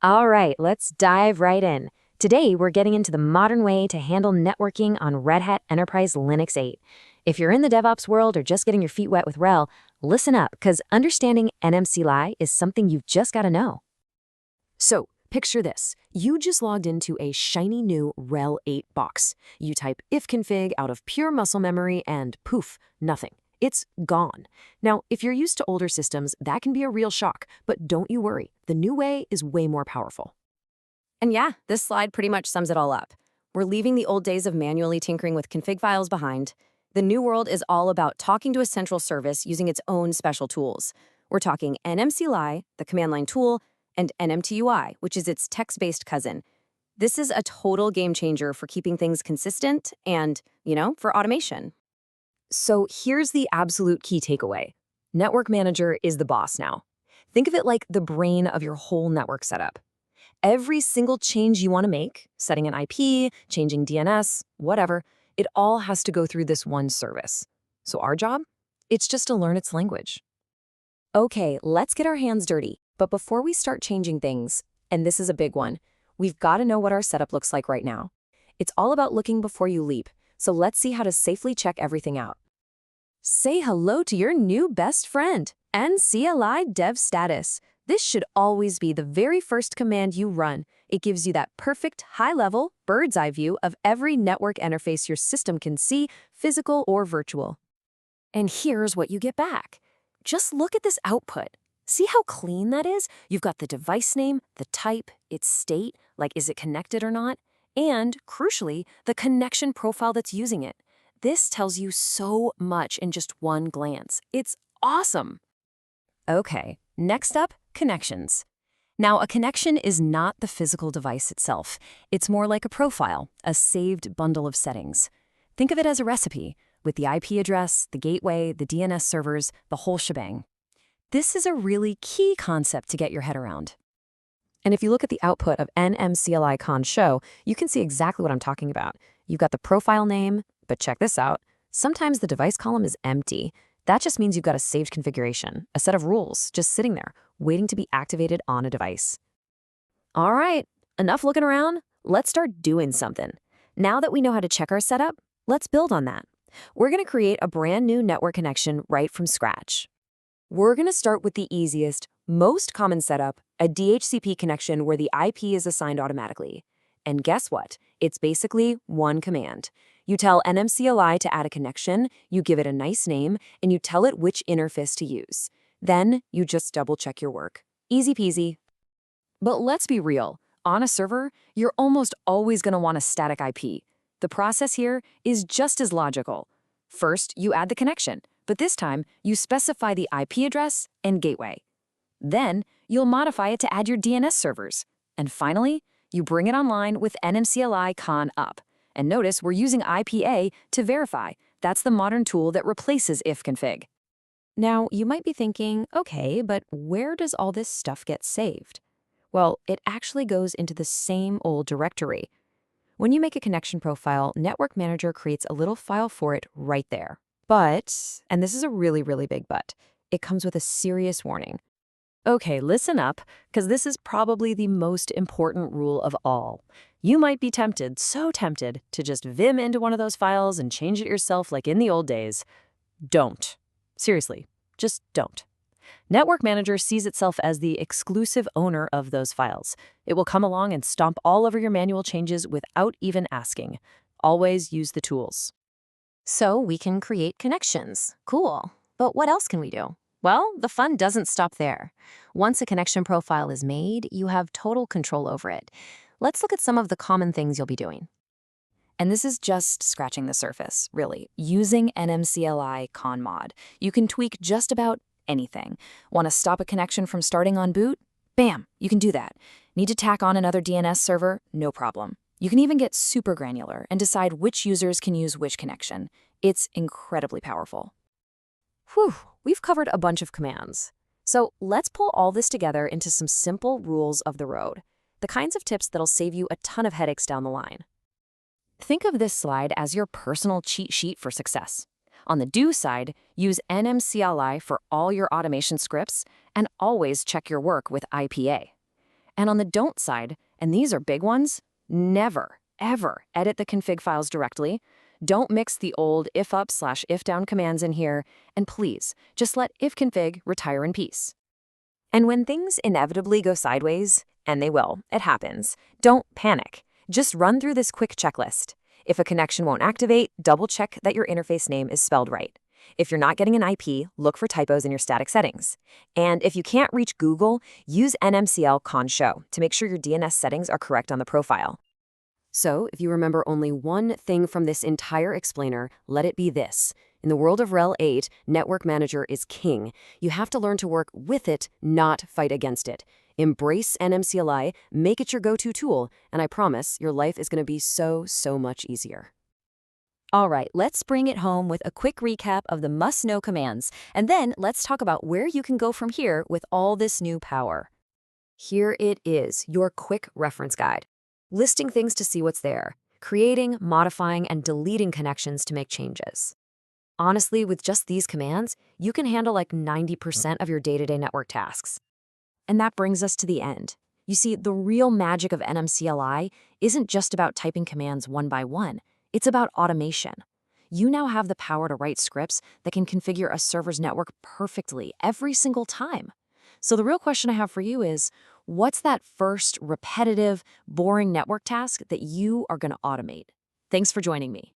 All right, let's dive right in. Today, we're getting into the modern way to handle networking on Red Hat Enterprise Linux 8. If you're in the DevOps world or just getting your feet wet with RHEL, listen up, because understanding NMCLI is something you've just got to know. So, picture this. You just logged into a shiny new RHEL 8 box. You type ifconfig out of pure muscle memory and poof, nothing. It's gone. Now, if you're used to older systems, that can be a real shock, but don't you worry. The new way is way more powerful. And yeah, this slide pretty much sums it all up. We're leaving the old days of manually tinkering with config files behind. The new world is all about talking to a central service using its own special tools. We're talking NMCLI, the command line tool, and NMTUI, which is its text-based cousin. This is a total game changer for keeping things consistent and, for automation. So here's the absolute key takeaway. Network Manager is the boss now. Think of it like the brain of your whole network setup. Every single change you want to make, setting an IP, changing DNS, whatever, it all has to go through this one service. So our job? It's just to learn its language. Okay, let's get our hands dirty. But before we start changing things, and this is a big one, we've got to know what our setup looks like right now. It's all about looking before you leap. So let's see how to safely check everything out. Say hello to your new best friend, NCLI Dev Status. This should always be the very first command you run. It gives you that perfect, high-level, bird's-eye view of every network interface your system can see, physical or virtual. And here's what you get back. Just look at this output. See how clean that is? You've got the device name, the type, its state, like is it connected or not, and, crucially, the connection profile that's using it. This tells you so much in just one glance. It's awesome. Okay, next up, connections. Now, a connection is not the physical device itself. It's more like a profile, a saved bundle of settings. Think of it as a recipe, with the IP address, the gateway, the DNS servers, the whole shebang. This is a really key concept to get your head around. And if you look at the output of NMCLI con show, you can see exactly what I'm talking about. You've got the profile name, but check this out. Sometimes the device column is empty. That just means you've got a saved configuration, a set of rules just sitting there, waiting to be activated on a device. All right, enough looking around. Let's start doing something. Now that we know how to check our setup, let's build on that. We're going to create a brand new network connection right from scratch. We're going to start with the easiest, most common setup, a DHCP connection where the IP is assigned automatically. And guess what? It's basically one command. You tell NMCLI to add a connection, you give it a nice name, and you tell it which interface to use. Then you just double-check your work. Easy peasy. But let's be real. On a server, you're almost always going to want a static IP. The process here is just as logical. First, you add the connection, but this time, you specify the IP address and gateway. Then, you'll modify it to add your DNS servers. And finally, you bring it online with NMCLI con up. And notice we're using IPA to verify. That's the modern tool that replaces ifconfig. Now, you might be thinking, okay, but where does all this stuff get saved? Well, it actually goes into the same old directory. When you make a connection profile, Network Manager creates a little file for it right there. But, and this is a really, really big but, it comes with a serious warning. Okay, listen up, because this is probably the most important rule of all. You might be tempted, so tempted, to just vim into one of those files and change it yourself like in the old days. Don't. Seriously, just don't. Network Manager sees itself as the exclusive owner of those files. It will come along and stomp all over your manual changes without even asking. Always use the tools. So we can create connections. Cool. But what else can we do? Well, the fun doesn't stop there. Once a connection profile is made, you have total control over it. Let's look at some of the common things you'll be doing. And this is just scratching the surface, really. Using NMCLI conmod, you can tweak just about anything. Want to stop a connection from starting on boot? Bam, you can do that. Need to tack on another DNS server? No problem. You can even get super granular and decide which users can use which connection. It's incredibly powerful. Whew, we've covered a bunch of commands. So let's pull all this together into some simple rules of the road, the kinds of tips that'll save you a ton of headaches down the line. Think of this slide as your personal cheat sheet for success. On the do side, use NMCLI for all your automation scripts and always check your work with IPA. And on the don't side, and these are big ones, never, ever edit the config files directly. Don't mix the old ifup/ifdown commands in here, and please, just let ifconfig retire in peace. And when things inevitably go sideways, and they will, it happens, don't panic. Just run through this quick checklist. If a connection won't activate, double-check that your interface name is spelled right. If you're not getting an IP, look for typos in your static settings. And if you can't reach Google, use nmcl conshow to make sure your DNS settings are correct on the profile. So, if you remember only one thing from this entire explainer, let it be this. In the world of RHEL 8, Network Manager is king. You have to learn to work with it, not fight against it. Embrace NMCLI, make it your go-to tool, and I promise your life is going to be so much easier. All right, let's bring it home with a quick recap of the must-know commands, and then let's talk about where you can go from here with all this new power. Here it is, your quick reference guide. Listing things to see what's there, creating, modifying, and deleting connections to make changes. Honestly, with just these commands, you can handle like 90% of your day-to-day network tasks. And that brings us to the end. You see, the real magic of NMCLI isn't just about typing commands one by one. It's about automation. You now have the power to write scripts that can configure a server's network perfectly every single time. So the real question I have for you is, what's that first repetitive, boring network task that you are going to automate? Thanks for joining me.